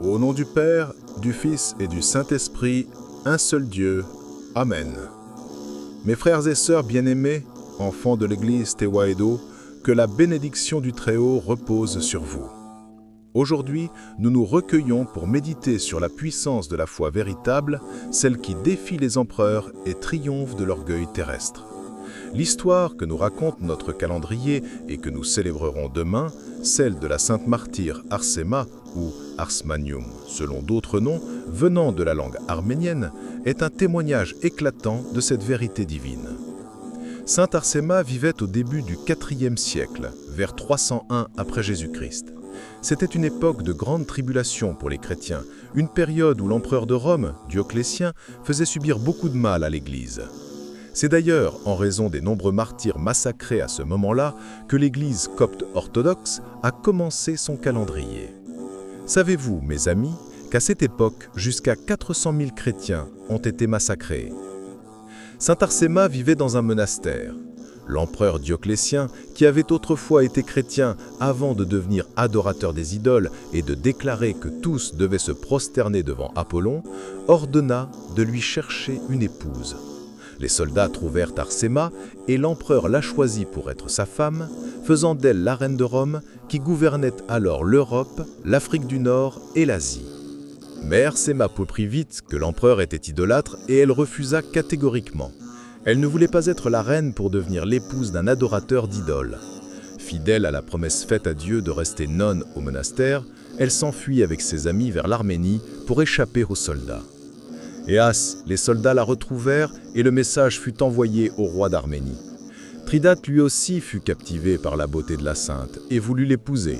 Au nom du Père, du Fils et du Saint-Esprit, un seul Dieu. Amen. Mes frères et sœurs bien-aimés, enfants de l'Église Tewahedo, que la bénédiction du Très-Haut repose sur vous. Aujourd'hui, nous nous recueillons pour méditer sur la puissance de la foi véritable, celle qui défie les empereurs et triomphe de l'orgueil terrestre. L'histoire que nous raconte notre calendrier et que nous célébrerons demain, celle de la sainte martyre Arsema ou Arsmanium, selon d'autres noms, venant de la langue arménienne, est un témoignage éclatant de cette vérité divine. Sainte Arsema vivait au début du IVe siècle, vers 301 après Jésus-Christ. C'était une époque de grande tribulation pour les chrétiens, une période où l'empereur de Rome, Dioclétien, faisait subir beaucoup de mal à l'Église. C'est d'ailleurs en raison des nombreux martyrs massacrés à ce moment-là que l'Église copte orthodoxe a commencé son calendrier. Savez-vous, mes amis, qu'à cette époque, jusqu'à 400 000 chrétiens ont été massacrés? Saint Arsema vivait dans un monastère. L'empereur Dioclétien, qui avait autrefois été chrétien avant de devenir adorateur des idoles et de déclarer que tous devaient se prosterner devant Apollon, ordonna de lui chercher une épouse. Les soldats trouvèrent Arsema et l'empereur la choisit pour être sa femme, faisant d'elle la reine de Rome qui gouvernait alors l'Europe, l'Afrique du Nord et l'Asie. Mais Arsema comprit vite que l'empereur était idolâtre et elle refusa catégoriquement. Elle ne voulait pas être la reine pour devenir l'épouse d'un adorateur d'idoles. Fidèle à la promesse faite à Dieu de rester nonne au monastère, elle s'enfuit avec ses amis vers l'Arménie pour échapper aux soldats. Hélas, les soldats la retrouvèrent et le message fut envoyé au roi d'Arménie. Tridate lui aussi fut captivé par la beauté de la sainte et voulut l'épouser.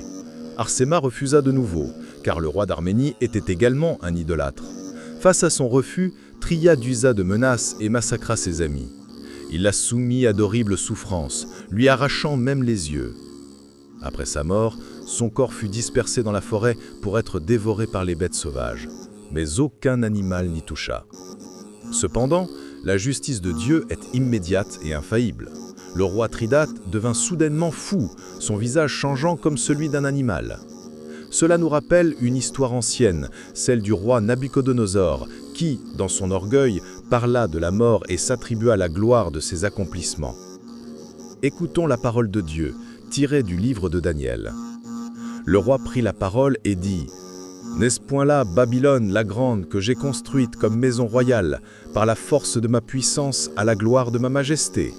Arsema refusa de nouveau, car le roi d'Arménie était également un idolâtre. Face à son refus, Tridate usa de menaces et massacra ses amis. Il la soumit à d'horribles souffrances, lui arrachant même les yeux. Après sa mort, son corps fut dispersé dans la forêt pour être dévoré par les bêtes sauvages. Mais aucun animal n'y toucha. Cependant, la justice de Dieu est immédiate et infaillible. Le roi Tridate devint soudainement fou, son visage changeant comme celui d'un animal. Cela nous rappelle une histoire ancienne, celle du roi Nabuchodonosor, qui, dans son orgueil, parla de la mort et s'attribua la gloire de ses accomplissements. Écoutons la parole de Dieu, tirée du livre de Daniel. Le roi prit la parole et dit « N'est-ce point là Babylone la grande que j'ai construite comme maison royale, par la force de ma puissance à la gloire de ma majesté ?»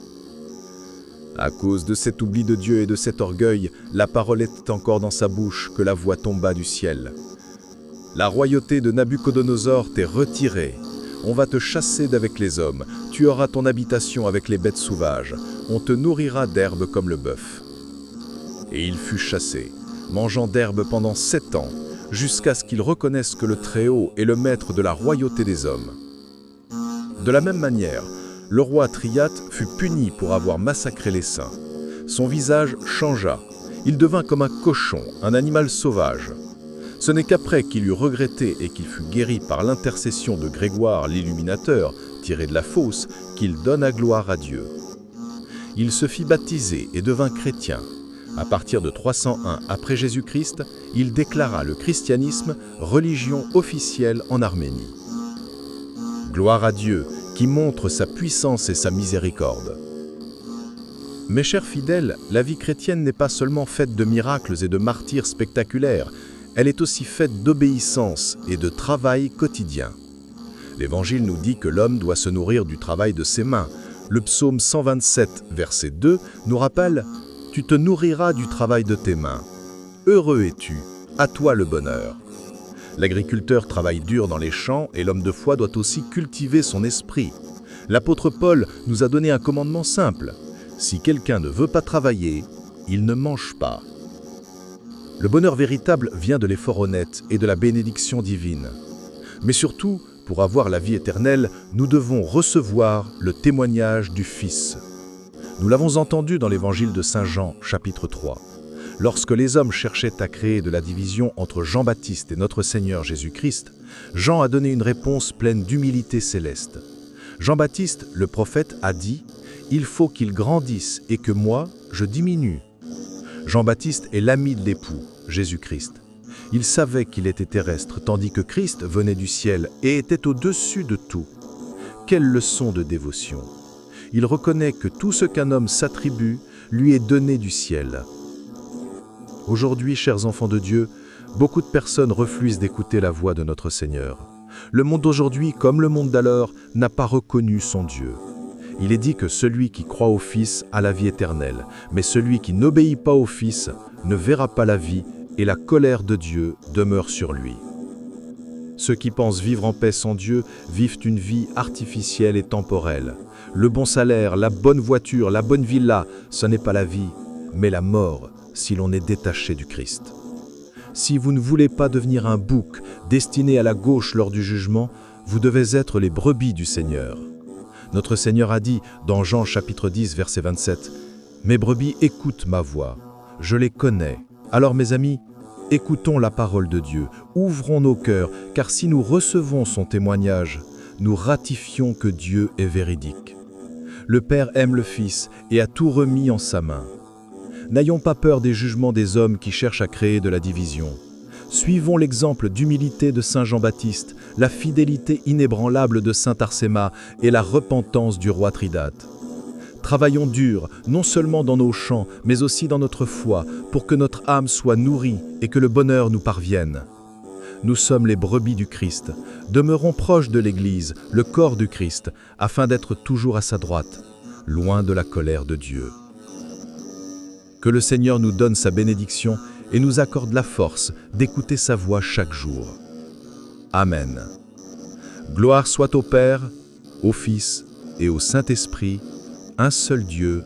À cause de cet oubli de Dieu et de cet orgueil, la parole était encore dans sa bouche que la voix tomba du ciel. La royauté de Nabuchodonosor t'est retirée. On va te chasser d'avec les hommes, tu auras ton habitation avec les bêtes sauvages, on te nourrira d'herbe comme le bœuf. Et il fut chassé, mangeant d'herbe pendant 7 ans, jusqu'à ce qu'il reconnaisse que le Très-Haut est le maître de la royauté des hommes. De la même manière, le roi Tridate fut puni pour avoir massacré les saints. Son visage changea, il devint comme un cochon, un animal sauvage. Ce n'est qu'après qu'il eut regretté et qu'il fut guéri par l'intercession de Grégoire l'Illuminateur, tiré de la fosse, qu'il donna gloire à Dieu. Il se fit baptiser et devint chrétien. À partir de 301 après Jésus-Christ, il déclara le christianisme religion officielle en Arménie. Gloire à Dieu, qui montre sa puissance et sa miséricorde. Mes chers fidèles, la vie chrétienne n'est pas seulement faite de miracles et de martyrs spectaculaires, elle est aussi faite d'obéissance et de travail quotidien. L'Évangile nous dit que l'homme doit se nourrir du travail de ses mains. Le psaume 127, verset 2, nous rappelle « Tu te nourriras du travail de tes mains. Heureux es-tu, à toi le bonheur. » L'agriculteur travaille dur dans les champs et l'homme de foi doit aussi cultiver son esprit. L'apôtre Paul nous a donné un commandement simple. Si quelqu'un ne veut pas travailler, il ne mange pas. Le bonheur véritable vient de l'effort honnête et de la bénédiction divine. Mais surtout, pour avoir la vie éternelle, nous devons recevoir le témoignage du Fils. Nous l'avons entendu dans l'évangile de Saint Jean, chapitre 3. Lorsque les hommes cherchaient à créer de la division entre Jean-Baptiste et notre Seigneur Jésus-Christ, Jean a donné une réponse pleine d'humilité céleste. Jean-Baptiste, le prophète, a dit « Il faut qu'il grandisse et que moi, je diminue ». Jean-Baptiste est l'ami de l'époux, Jésus-Christ. Il savait qu'il était terrestre, tandis que Christ venait du ciel et était au-dessus de tout. Quelle leçon de dévotion! Il reconnaît que tout ce qu'un homme s'attribue lui est donné du ciel. Aujourd'hui, chers enfants de Dieu, beaucoup de personnes refusent d'écouter la voix de notre Seigneur. Le monde d'aujourd'hui, comme le monde d'alors, n'a pas reconnu son Dieu. Il est dit que celui qui croit au Fils a la vie éternelle, mais celui qui n'obéit pas au Fils ne verra pas la vie, et la colère de Dieu demeure sur lui. Ceux qui pensent vivre en paix sans Dieu vivent une vie artificielle et temporelle. Le bon salaire, la bonne voiture, la bonne villa, ce n'est pas la vie, mais la mort si l'on est détaché du Christ. Si vous ne voulez pas devenir un bouc destiné à la gauche lors du jugement, vous devez être les brebis du Seigneur. Notre Seigneur a dit dans Jean chapitre 10, verset 27, « Mes brebis écoutent ma voix, je les connais. » Alors mes amis, écoutons la parole de Dieu, ouvrons nos cœurs, car si nous recevons son témoignage, nous ratifions que Dieu est véridique. Le Père aime le Fils et a tout remis en sa main. N'ayons pas peur des jugements des hommes qui cherchent à créer de la division. Suivons l'exemple d'humilité de Saint Jean-Baptiste, la fidélité inébranlable de Saint Arsema et la repentance du roi Tridate. Travaillons dur, non seulement dans nos champs, mais aussi dans notre foi, pour que notre âme soit nourrie et que le bonheur nous parvienne. Nous sommes les brebis du Christ. Demeurons proches de l'Église, le corps du Christ, afin d'être toujours à sa droite, loin de la colère de Dieu. Que le Seigneur nous donne sa bénédiction et nous accorde la force d'écouter sa voix chaque jour. Amen. Gloire soit au Père, au Fils et au Saint-Esprit, un seul Dieu.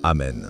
Amen.